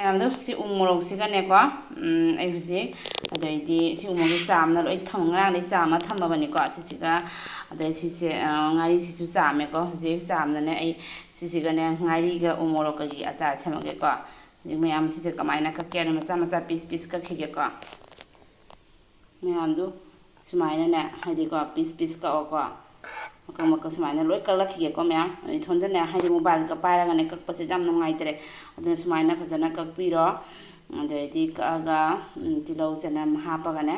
ꯃꯌꯥꯝꯗꯣ ꯁꯤ ꯎ ꯃꯣꯔꯣꯛꯁꯤꯒꯅꯦꯀꯣ ꯑꯩ ꯍꯧꯖꯤꯛ ꯑꯗꯩꯗꯤ ꯁꯤ ꯎ ꯃꯣꯔꯣꯛꯁꯤ ꯆꯥꯝꯅ ꯂꯣꯏ ꯉꯔꯥꯡꯗꯩ ꯆꯥꯝꯃ ꯊꯝꯃꯕꯅꯤꯀꯣ ꯁꯤꯁꯤꯒ ꯑꯗꯩ ꯁꯤꯁꯦ ꯉꯥꯔꯤꯁꯤꯁꯨ ꯆꯥꯝꯃꯦꯀꯣ ꯍꯧꯖꯤꯛ ꯆꯥꯝꯅꯅꯦ ꯑꯩ ꯁꯤꯁꯤꯒꯅꯦ ꯉꯥꯔꯤꯒ ꯎ ꯃꯣꯔꯣꯛꯀꯒꯤ ꯑꯆꯥꯔ ꯁꯦꯝꯃꯛꯀꯦꯀꯣ ꯍꯧꯖꯤꯛ ꯃꯌꯥꯝ ꯁꯤꯁꯦ ꯀꯃꯥꯏꯅ ꯀꯛꯀꯦ ꯍꯥꯏꯅ ꯃꯆꯥ ꯃꯆꯥ ꯄꯤꯁ ꯄꯤꯁ ꯀꯛꯈꯤꯒꯦꯀꯣ ꯃꯌꯥꯝꯗꯨ ꯁꯨꯃꯥꯏꯅꯅꯦ ꯍꯥꯏꯗꯤꯀꯣ ꯄꯤꯁ ꯄꯤꯁ ꯀꯛꯑꯣꯀꯣ ꯃꯀꯛ ꯃꯀꯛ ꯁꯨꯃꯥꯏꯅ ꯂꯣꯏ ꯀꯛꯂꯛꯈꯤꯒꯦꯀꯣ ꯃꯌꯥꯝ ꯏꯊꯣꯟꯗꯅꯦ ꯍꯥꯏꯗꯤ ꯃꯣꯕꯥꯏꯜꯒ ꯄꯥꯏꯔꯒꯅꯦ ꯀꯛꯄꯁꯦ ꯌꯥꯝ ꯅꯨꯡꯉꯥꯏꯇ꯭ꯔꯦ ꯑꯗꯨꯅ ꯁꯨꯃꯥꯏꯅ ꯐꯖꯅ ꯀꯛꯄꯤꯔꯣ ꯑꯗꯩꯗꯤ ꯀꯛꯑꯒ ꯇꯤꯜꯍꯧ ꯆꯅꯝ ꯍꯥꯞꯄꯒꯅꯦ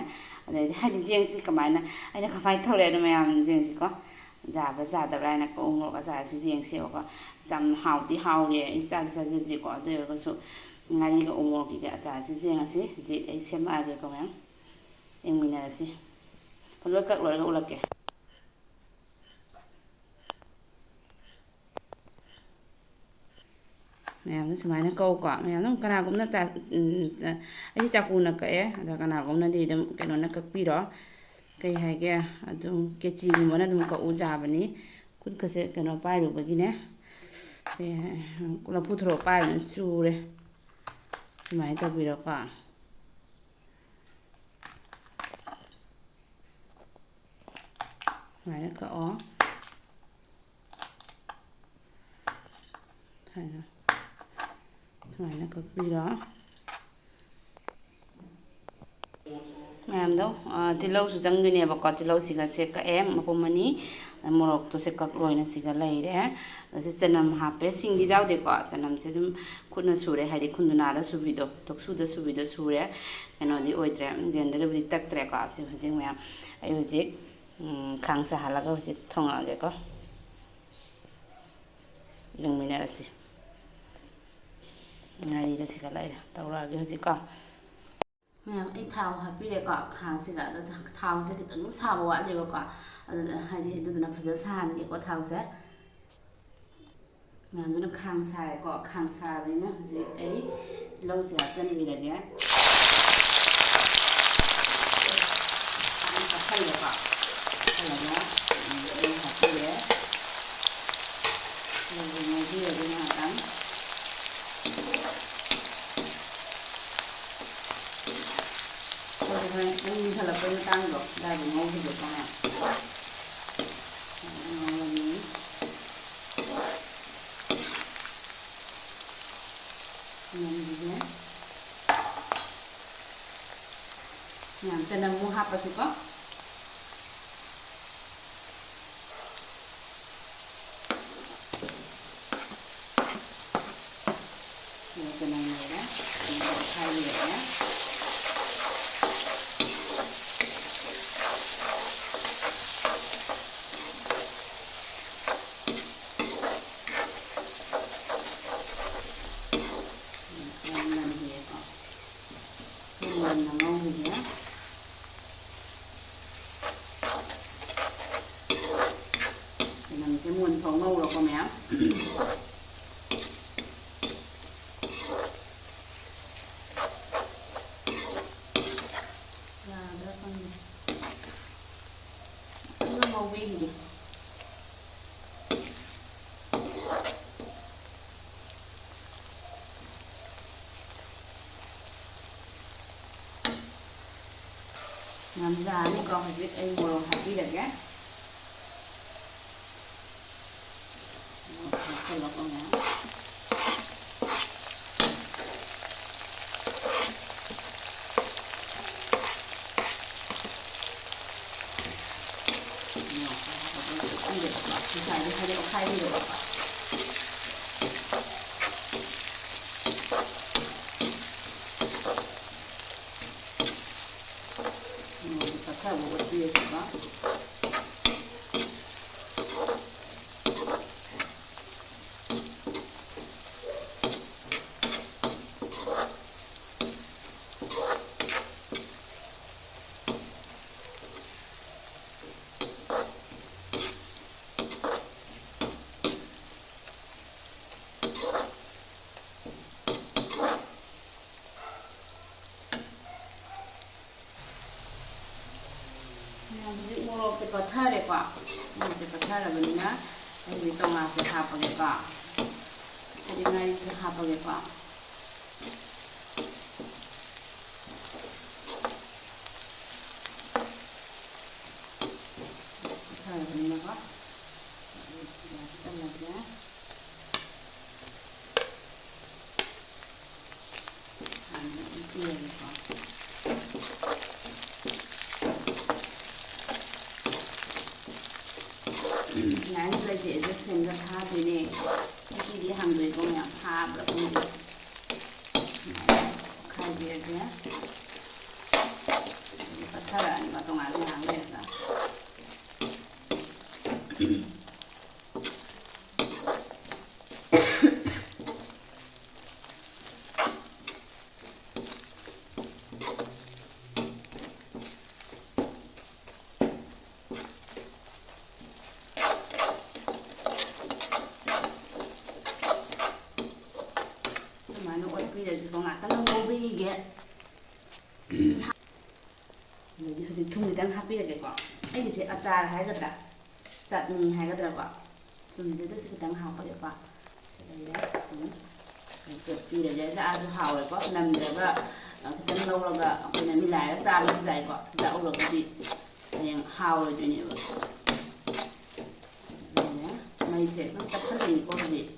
ꯑꯗꯩꯗꯤ ꯍꯥꯏꯗꯤ ꯆꯦꯡꯁꯤ ꯀꯃꯥꯏꯅ ꯑꯩꯅ ꯀꯃꯥꯏꯅ ꯇꯧꯔꯦ ꯑꯗꯣ ꯃꯌꯥꯝ ꯆꯦꯡꯁꯤꯀꯣ ꯌꯥꯕ꯭ꯔꯥ ꯌꯥꯗꯕ꯭ꯔꯥ ꯍꯥꯏꯅ ꯎ ꯃꯣꯔꯣꯛ ꯑꯆꯥꯔꯁꯤ ꯌꯦꯡꯁꯦꯕꯀꯣ ꯌꯥꯝ ꯍꯥꯎꯗꯤ ꯍꯥꯎꯔꯦ ꯑꯩ ꯆꯥꯗꯤ ꯆꯥꯖꯗ꯭ꯔꯤꯀꯣ ꯑꯗꯨ ꯑꯣꯏꯔꯒꯁꯨ ꯉꯥꯔꯤꯒ ꯎ ꯃꯣꯔꯣꯛꯀꯤꯒ ꯑꯆꯥꯔꯁꯤ ꯌꯦꯡꯉꯁꯤ ꯍꯧꯖꯤꯛ ꯑꯩ ꯁꯦꯝꯃꯛꯑꯒꯦꯀꯣ ꯃꯌꯥꯝ ꯌꯦꯡꯃꯤꯟꯅꯔꯁꯤ ꯂꯣꯏ ꯀꯛ ꯂꯣꯏꯔꯒ ꯎꯠꯂꯛꯀꯦ ꯃꯌꯥꯝꯅ ꯁꯨꯃꯥꯏꯅ ꯀꯧꯀꯣ ꯃꯌꯥꯝꯅ ꯀꯅꯥꯒꯨꯝꯅ ꯑꯩꯗꯤ ꯆꯥꯀꯨꯅ ꯀꯛꯑꯦ ꯑꯗꯣ ꯀꯅꯥꯒꯨꯝꯅꯗꯤ ꯑꯗꯨꯝ ꯀꯩꯅꯣꯅ ꯀꯛꯄꯤꯔꯣ ꯀꯩ ꯍꯥꯏꯒꯦ ꯑꯗꯨꯝ ꯀꯦꯆꯤꯒꯨꯝꯕꯅ ꯑꯗꯨꯝ ꯀꯛꯎ ꯌꯥꯕꯅꯤ ꯈꯨꯠꯀꯁꯦ ꯀꯩꯅꯣ ꯄꯥꯏꯔꯨꯕꯒꯤꯅꯦ ꯂꯐꯨ ꯊꯣꯔꯛ ꯄꯥꯏꯕꯅ ꯆꯨꯔꯦ ꯁꯨꯃꯥꯏꯅ ꯇꯧꯕꯤꯔꯣꯀꯣ ꯁꯨꯃꯥꯏꯅ ꯀꯛꯑꯣ ꯁꯨꯃꯥꯏꯅ ꯀꯛꯄꯤꯔꯣ ꯃꯌꯥꯝꯗꯣ ꯇꯤꯜꯍꯧꯁꯨ ꯆꯪꯗꯣꯏꯅꯦꯕꯀꯣ ꯇꯤꯜꯍꯧꯁꯤꯒꯁꯦ ꯀꯛꯑꯦ ꯃꯄꯨꯝ ꯑꯅꯤ ꯃꯣꯔꯣꯛꯇꯨꯁꯦ ꯀꯛ ꯂꯣꯏꯅ ꯁꯤꯒ ꯂꯩꯔꯦ ꯑꯗ ꯆꯅꯝ ꯍꯥꯞꯄꯦ ꯁꯤꯡꯗꯤ ꯌꯥꯎꯗꯦꯀꯣ ꯆꯅꯝꯁꯦ ꯑꯗꯨꯝ ꯈꯨꯠꯅ ꯁꯨꯔꯦ ꯍꯥꯏꯗꯤ ꯈꯨꯟꯗꯨꯅꯥꯗ ꯁꯨꯕꯤꯗꯣ ꯇꯣꯛꯁꯨꯗ ꯁꯨꯕꯤꯗꯣ ꯁꯨꯔꯦ ꯀꯩꯅꯣꯗꯤ ꯑꯣꯏꯗ꯭ꯔꯦ ꯒ꯭ꯔꯦꯟꯗꯔꯗꯕꯨꯗꯤ ꯇꯛꯇ꯭ꯔꯦꯀꯣ ꯁꯤ ꯍꯧꯖꯤꯛ ꯃꯌꯥꯝ ꯑꯩ ꯍꯧꯖꯤꯛ ꯈꯥꯡ ꯁꯥꯍꯜꯂꯒ ꯍꯧꯖꯤꯛ ꯊꯣꯡꯉꯛꯑꯒꯦꯀꯣ ꯌꯦꯡꯃꯤꯟꯅꯔꯁꯤ ꯉꯥꯔꯤꯒ ꯁꯤꯒ ꯂꯩꯔꯦ ꯇꯧꯔꯛꯑꯒꯦ ꯍꯧꯖꯤꯛꯀꯣ ꯃꯌꯥꯝ ꯑꯩ ꯊꯥꯎ ꯍꯥꯞꯄꯤꯔꯦꯀꯣ ꯈꯥꯡꯁꯤꯒ ꯑꯗꯣ ꯊꯥꯎꯁꯦ ꯈꯤꯇꯪ ꯁꯥꯕ ꯋꯥꯠꯂꯦꯕꯀꯣ ꯑꯗꯨꯅ ꯍꯥꯏꯗꯤ ꯑꯗꯨꯗꯨꯅ ꯐꯖꯅ ꯁꯥꯍꯟꯒꯦꯀꯣ ꯊꯥꯎꯁꯦ ꯃꯌꯥꯝꯗꯨꯅ ꯈꯥꯡ ꯁꯥꯔꯦꯀꯣ ꯈꯥꯡ ꯁꯥꯔꯕꯅꯤꯅ ꯍꯧꯖꯤꯛ ꯑꯩ ꯇꯤꯜꯍꯧꯁꯦ ꯍꯥꯞꯆꯤꯟꯕꯤꯔꯒꯦ ꯍꯥꯞꯆꯜꯂꯦꯀꯣ ꯍꯥꯞꯆꯜꯂꯒ ꯑꯩ ꯍꯥꯞꯄꯤꯔꯦ ꯉꯧꯕꯤꯔꯒꯦ ꯉꯥꯏꯍꯥꯛꯇꯪ ꯍꯣꯔꯦꯟ ꯅꯪ ꯃꯨꯟꯊꯠꯂꯛꯄꯩ ꯃꯇꯥꯡꯗꯣ ꯑꯗꯥꯏꯗ ꯉꯧꯈꯤꯒꯦꯀꯣ ꯃꯌꯥꯝ ꯉꯧꯔꯅꯤ ꯉꯧꯕꯤꯔꯦ ꯃꯌꯥꯝ ꯆꯅꯝ ꯑꯃꯨꯛ ꯍꯥꯞꯄꯁꯤꯀꯣ ꯆꯅꯝ ꯂꯩꯔꯦ ꯈꯥꯏꯕꯤꯔꯛꯑꯦ ꯃꯨꯟꯅ ꯉꯧꯕꯤꯔꯦ ꯆꯅꯝꯁꯦ ꯃꯨꯟꯐꯥꯎ ꯉꯧꯔꯣꯀꯣ ꯃꯌꯥꯝ ꯌꯥꯗ꯭ꯔꯥ ꯈꯪꯗꯦ ꯐꯖꯅ ꯉꯧꯕꯤꯈꯤꯒꯦ ꯌꯥꯝ ꯌꯥꯔꯅꯤꯀꯣ ꯍꯧꯖꯤꯛ ꯑꯩ ꯃꯣꯔꯣꯛ ꯍꯥꯞꯄꯤꯔꯒꯦ ꯍꯥꯞꯆꯜꯂꯣꯀꯣ ꯃꯌꯥꯝ ꯉꯁꯥꯏꯗꯤ ꯍꯥꯏꯗꯤ ꯑꯣꯠꯈꯥꯏꯕꯤꯔꯦꯕꯀꯣ ꯈꯔ ꯑꯣꯠꯄꯤꯔꯁꯤꯀꯣ ꯍꯧꯖꯤꯛ ꯃꯣꯔꯣꯛꯁꯦ ꯄꯠꯊꯔꯦꯀꯣ ꯃꯣꯔꯣꯛꯁꯦ ꯄꯠꯊꯔꯕꯅꯤꯅ ꯑꯩ ꯍꯧꯖꯤꯛ ꯇꯣꯉꯥꯟꯁꯦ ꯍꯥꯞꯄꯒꯦꯀꯣ ꯍꯥꯏꯗꯤ ꯉꯥꯔꯤꯁꯦ ꯍꯥꯞꯄꯒꯦꯀꯣ ꯁꯨꯃꯥꯏꯅ ꯄꯤꯔꯒꯦꯀꯣ ꯁꯨꯃꯥꯏꯅ ꯂꯩꯇꯦ ꯑꯦꯗꯖꯁꯃꯦꯟꯒ ꯊꯥꯗꯣꯏꯅꯦ ꯅꯨꯄꯤꯗꯤ ꯍꯪꯗꯣꯏꯀꯣ ꯃꯌꯥꯝ ꯊꯥꯕ꯭ꯔꯥ ꯈꯪꯗꯦ ꯁꯨꯃꯥꯏꯅ ꯈꯥꯏꯕꯤꯔꯒꯦ ꯄꯠꯊꯔꯛꯑꯅꯤꯕ ꯇꯣꯉꯥꯟꯅ ꯉꯥꯡ ꯂꯩꯔꯒ ꯑꯗꯨꯃꯥꯏꯅ ꯑꯣꯠꯄꯤꯔꯁꯤꯀꯣ ꯉꯥꯛꯇꯪ ꯉꯧꯕꯤꯒꯦ ꯑꯗꯒꯤ ꯍꯧꯖꯤꯛ ꯊꯨꯝ ꯈꯤꯇꯪ ꯍꯥꯞꯄꯤꯔꯒꯦꯀꯣ ꯑꯩꯒꯤꯁꯦ ꯑꯆꯥꯔ ꯍꯥꯏꯒꯗ꯭ꯔꯥ ꯆꯠꯅꯤ ꯍꯥꯏꯒꯗ꯭ꯔꯥꯀꯣ ꯊꯨꯝꯁꯤꯗꯁꯨ ꯈꯤꯇꯪ ꯍꯥꯞꯄꯒꯦꯀꯣ ꯁꯤꯗꯩꯗ ꯇꯣꯠꯄꯤꯔꯒꯦ ꯆꯥꯛꯁꯨ ꯍꯥꯎꯋꯦꯀꯣ ꯅꯝꯗ꯭ꯔꯒ ꯈꯤꯇꯪ ꯂꯧꯔꯒ ꯑꯩꯈꯣꯏꯅ ꯃꯤꯂꯥꯏꯔꯒ ꯆꯥꯕꯁꯨ ꯌꯥꯏꯀꯣ ꯆꯥꯛꯎꯔꯒꯗꯤ ꯍꯌꯦꯡ ꯍꯥꯎꯔꯣꯏꯗꯣꯏꯅꯦꯕ ꯃꯩꯁꯦ ꯑꯗꯨꯝ ꯇꯞꯁꯜꯂꯅꯤꯀꯣ ꯍꯧꯖꯤꯛ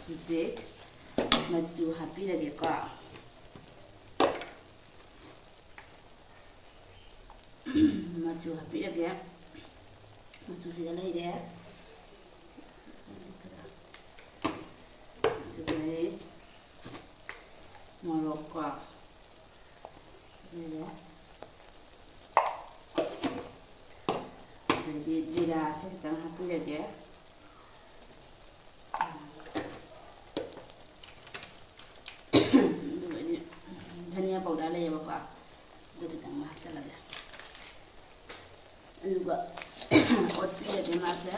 ꯍꯧꯖꯤꯛ ꯃꯆꯨ ꯍꯥꯞꯄꯤꯔꯒꯦꯀꯣ ꯃꯆꯨ ꯍꯥꯞꯄꯤꯔꯒꯦ ꯃꯆꯨꯁꯤꯗ ꯂꯩꯔꯦ ꯑꯗꯨꯗꯩ ꯃꯣꯔꯣꯛꯀꯣ ꯂꯩꯔꯦ ꯑꯗꯩꯗꯤ ꯖꯤꯔꯥꯁꯦ ꯈꯤꯇꯪ ꯍꯥꯞꯄꯤꯔꯒꯦ ꯑꯗꯨꯒꯗꯤ ꯙꯅꯤꯌꯥ ꯄꯥꯎꯗꯔ ꯂꯩꯌꯦꯕꯀꯣ ꯑꯗꯨ ꯈꯤꯇꯪ ꯍꯥꯞꯆꯤꯜꯂꯒꯦ ꯑꯗꯨꯒ ꯑꯣꯠꯄꯤꯔꯒꯦ ꯃꯥꯁꯦ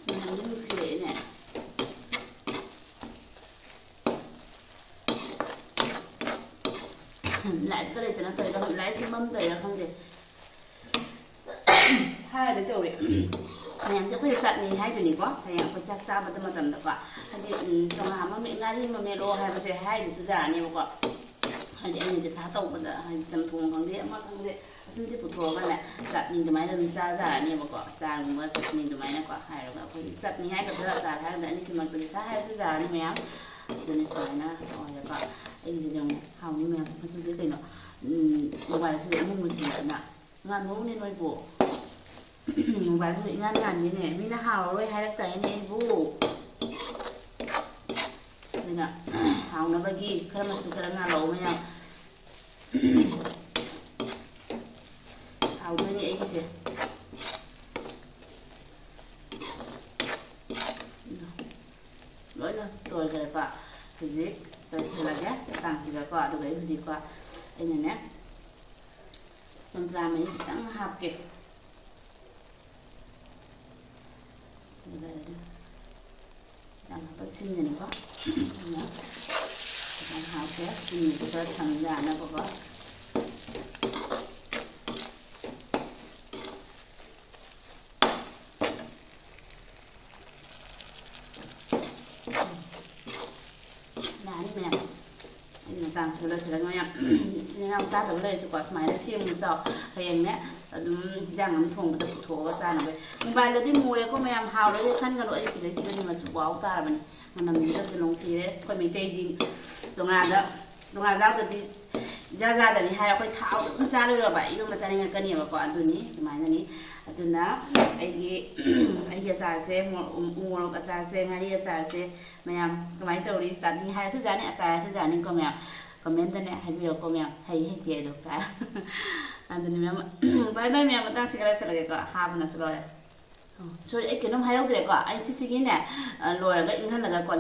ꯃꯅꯝꯗꯤ ꯅꯨꯡꯁꯤꯔꯛꯑꯦꯅꯦ ꯂꯥꯏꯠꯀ ꯂꯩꯇꯅ ꯇꯧꯔꯤꯔ ꯂꯥꯏꯠꯁꯦ ꯃꯝꯗꯣꯏꯔꯥ ꯈꯪꯗꯦ ꯍꯥꯏꯔꯗꯤ ꯇꯧꯔꯦ ꯃꯌꯥꯝꯁꯦ ꯑꯩꯈꯣꯏ ꯆꯠꯅꯤ ꯍꯥꯏꯗꯣꯏꯅꯤꯀꯣ ꯍꯌꯦꯡ ꯑꯩꯈꯣꯏ ꯆꯥꯛ ꯆꯥꯕꯗ ꯃꯇꯝꯗꯀꯣ ꯍꯥꯏꯗꯤ ꯆꯉꯥ ꯑꯃ ꯉꯥꯔꯤ ꯑꯃ ꯃꯦꯠꯂꯣ ꯍꯥꯏꯕꯁꯦ ꯍꯥꯏꯗꯁꯨ ꯌꯥꯔꯅꯦꯕꯀꯣ ꯍꯥꯏꯗꯤ ꯑꯩꯅ ꯗꯁꯥ ꯇꯧꯕꯗ ꯍꯥꯏꯗꯤ ꯆꯝꯊꯣꯡ ꯈꯪꯗꯦ ꯑꯃ ꯈꯪꯗꯦ ꯑꯁꯤꯟꯁꯦ ꯄꯨꯊꯣꯛꯑꯒꯅꯦ ꯆꯠꯅꯤ ꯑꯗꯨꯃꯥꯏꯅ ꯑꯗꯨꯝ ꯆꯥꯖꯔꯅꯦꯕꯀꯣ ꯑꯆꯥꯔꯒꯨꯝꯕ ꯆꯠꯅꯤ ꯑꯗꯨꯃꯥꯏꯅꯀꯣ ꯍꯥꯏꯔꯒ ꯑꯩꯈꯣꯏꯒꯤ ꯆꯠꯅꯤ ꯍꯥꯏꯒꯗ꯭ꯔꯥ ꯑꯆꯥꯔ ꯍꯥꯏꯒꯗ꯭ꯔꯥ ꯑꯅꯤꯁꯤꯃꯛꯇ ꯗꯁꯥ ꯍꯥꯏꯔꯁꯨ ꯌꯥꯔꯅꯤ ꯃꯌꯥꯝ ꯑꯗꯨꯅ ꯁꯨꯃꯥꯏꯅ ꯑꯣꯏꯔꯦꯀꯣ ꯑꯩꯒꯤꯁꯤꯁꯨ ꯑꯃꯨꯛ ꯍꯥꯎꯅꯤ ꯃꯌꯥꯝ ꯃꯆꯨꯁꯦ ꯀꯩꯅꯣ ꯃꯣꯕꯥꯏꯜꯁꯨ ꯏꯃꯨꯡ ꯃꯨꯁꯤꯜꯂꯛꯇꯅ ꯉꯥꯟꯊꯣꯛꯎꯅꯦ ꯅꯣꯏꯕꯨ ꯃꯣꯕꯥꯏꯜꯁꯨ ꯏꯉꯥꯟ ꯉꯥꯟꯗꯦꯅꯦ ꯃꯤꯅ ꯍꯥꯎꯔꯔꯣꯏ ꯍꯥꯏꯔꯛꯇꯥꯏꯅꯦ ꯑꯩꯕꯨ ꯑꯗꯨꯅ ꯍꯥꯎꯅꯕꯒꯤ ꯈꯔ ꯃꯆꯨ ꯈꯔ ꯉꯥꯜꯂꯛꯑꯣ ꯃꯌꯥꯝ ꯍꯥꯎꯗꯣꯏꯅꯤ ꯑꯩꯒꯤꯁꯦ ꯂꯣꯏꯅ ꯇꯣꯏꯈ꯭ꯔꯦꯀꯣ ꯍꯧꯖꯤꯛ ꯂꯣꯏꯁꯤꯜꯂꯒꯦ ꯇꯥꯡꯁꯤꯒꯀꯣ ꯑꯗꯨꯒ ꯑꯩ ꯍꯧꯖꯤꯛꯀꯣ ꯑꯩꯅꯅꯦ ꯆꯝꯄ꯭ꯔꯥ ꯃꯍꯤ ꯈꯤꯇꯪ ꯍꯥꯞꯀꯦ ꯌꯥꯝ ꯍꯥꯞꯄ ꯁꯤꯟꯒꯅꯤꯀꯣ ꯑꯗꯨꯅ ꯈꯤꯇꯪ ꯍꯥꯞꯀꯦ ꯆꯤꯅꯤꯗꯨ ꯈꯔ ꯊꯝ ꯌꯥꯅꯕꯀꯣ ꯃꯇꯥꯡꯁꯤꯗ ꯂꯣꯏꯁꯤꯜꯂꯒ ꯃꯌꯥꯝ ꯏꯟꯖꯥꯡ ꯆꯥꯗꯕ ꯂꯩꯔꯁꯨꯀꯣ ꯁꯨꯃꯥꯏꯅ ꯁꯦꯝꯃꯨ ꯆꯥꯎ ꯍꯌꯦꯡꯅꯦ ꯑꯗꯨꯝ ꯏꯟꯖꯥꯡ ꯑꯃ ꯊꯣꯡꯕꯗ ꯄꯨꯊꯣꯛꯑꯒ ꯆꯥꯅꯕ ꯃꯣꯕꯥꯏꯜꯗꯗꯤ ꯃꯨꯔꯦꯀꯣ ꯃꯌꯥꯝ ꯍꯥꯎꯔꯒꯦ ꯈꯟꯒꯅꯨ ꯑꯩ ꯁꯤꯗꯩꯁꯤꯗꯗꯤ ꯃꯆꯨ ꯋꯥꯎ ꯇꯥꯔꯕꯅꯤ ꯃꯅꯝꯁꯤꯗꯁꯨ ꯅꯨꯡꯁꯤꯔꯦ ꯑꯩꯈꯣꯏ ꯃꯩꯇꯩꯗꯤ ꯇꯣꯉꯥꯟꯖꯥꯎꯗꯗꯤ ꯏꯖꯥ ꯖꯥꯗꯕꯤ ꯍꯥꯏꯔ ꯑꯩꯈꯣꯏ ꯊꯥꯎ ꯑꯗꯨꯝ ꯆꯥꯔꯨꯔꯕ ꯏꯔꯣꯟꯕ ꯆꯥꯅꯤꯡꯉꯛꯀꯅꯦꯕꯀꯣ ꯑꯗꯨꯅꯤ ꯑꯗꯨꯃꯥꯏꯅꯅꯤ ꯑꯗꯨꯅ ꯑꯩꯒꯤ ꯑꯆꯥꯔꯁꯦ ꯎ ꯃꯣꯔꯣꯛ ꯑꯆꯥꯔꯁꯦ ꯉꯥꯔꯤ ꯑꯆꯥꯔꯁꯦ ꯃꯌꯥꯝ ꯀꯃꯥꯏꯅ ꯇꯧꯔꯤ ꯆꯥꯅꯤ ꯍꯥꯏꯔꯁꯨ ꯌꯥꯅꯤ ꯑꯆꯥꯔ ꯍꯥꯏꯔꯁꯨ ꯌꯥꯅꯤꯀꯣ ꯃꯌꯥꯝ ꯀꯃꯦꯟꯇꯅꯦ ꯍꯥꯏꯕꯤꯔꯛꯀꯣ ꯃꯌꯥꯝ ꯍꯩ ꯍꯩꯇꯦ ꯑꯗꯣ ꯀꯥꯏ ꯑꯗꯨꯅꯤ ꯃꯌꯥꯝ ꯚꯥꯏ ꯚꯥꯏ ꯃꯌꯥꯝ ꯃꯇꯥꯡꯁꯤꯒ ꯂꯣꯏꯁꯤꯜꯂꯒꯦꯀꯣ ꯍꯥꯞꯄꯅꯁꯨ ꯂꯣꯏꯔꯦ ꯁꯣꯔꯤ ꯑꯩ ꯀꯩꯅꯣꯝ ꯍꯥꯏꯍꯧꯗ꯭ꯔꯦꯀꯣ ꯑꯩ ꯁꯤꯁꯤꯒꯤꯅꯦ ꯂꯣꯏꯔꯒ ꯏꯪꯍꯜꯂꯒꯀꯣ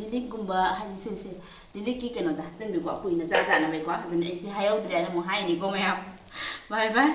ꯂꯤꯂꯤꯛꯒꯨꯝꯕ ꯍꯥꯏꯗꯤ ꯁꯤꯁꯦ ꯂꯤꯂꯤꯛꯀꯤ ꯀꯩꯅꯣꯗ ꯍꯥꯞꯆꯤꯟꯕꯤꯀꯣ ꯀꯨꯏꯅ ꯆꯥꯅꯕꯩꯀꯣ ꯑꯗꯨꯅ ꯑꯩꯁꯦ ꯍꯥꯏꯍꯧꯗ꯭ꯔꯦ ꯍꯥꯏꯅ ꯑꯃꯨꯛ ꯍꯥꯏꯅꯤꯀꯣ ꯃꯌꯥꯝ ꯕꯥꯏ ꯕꯥꯏ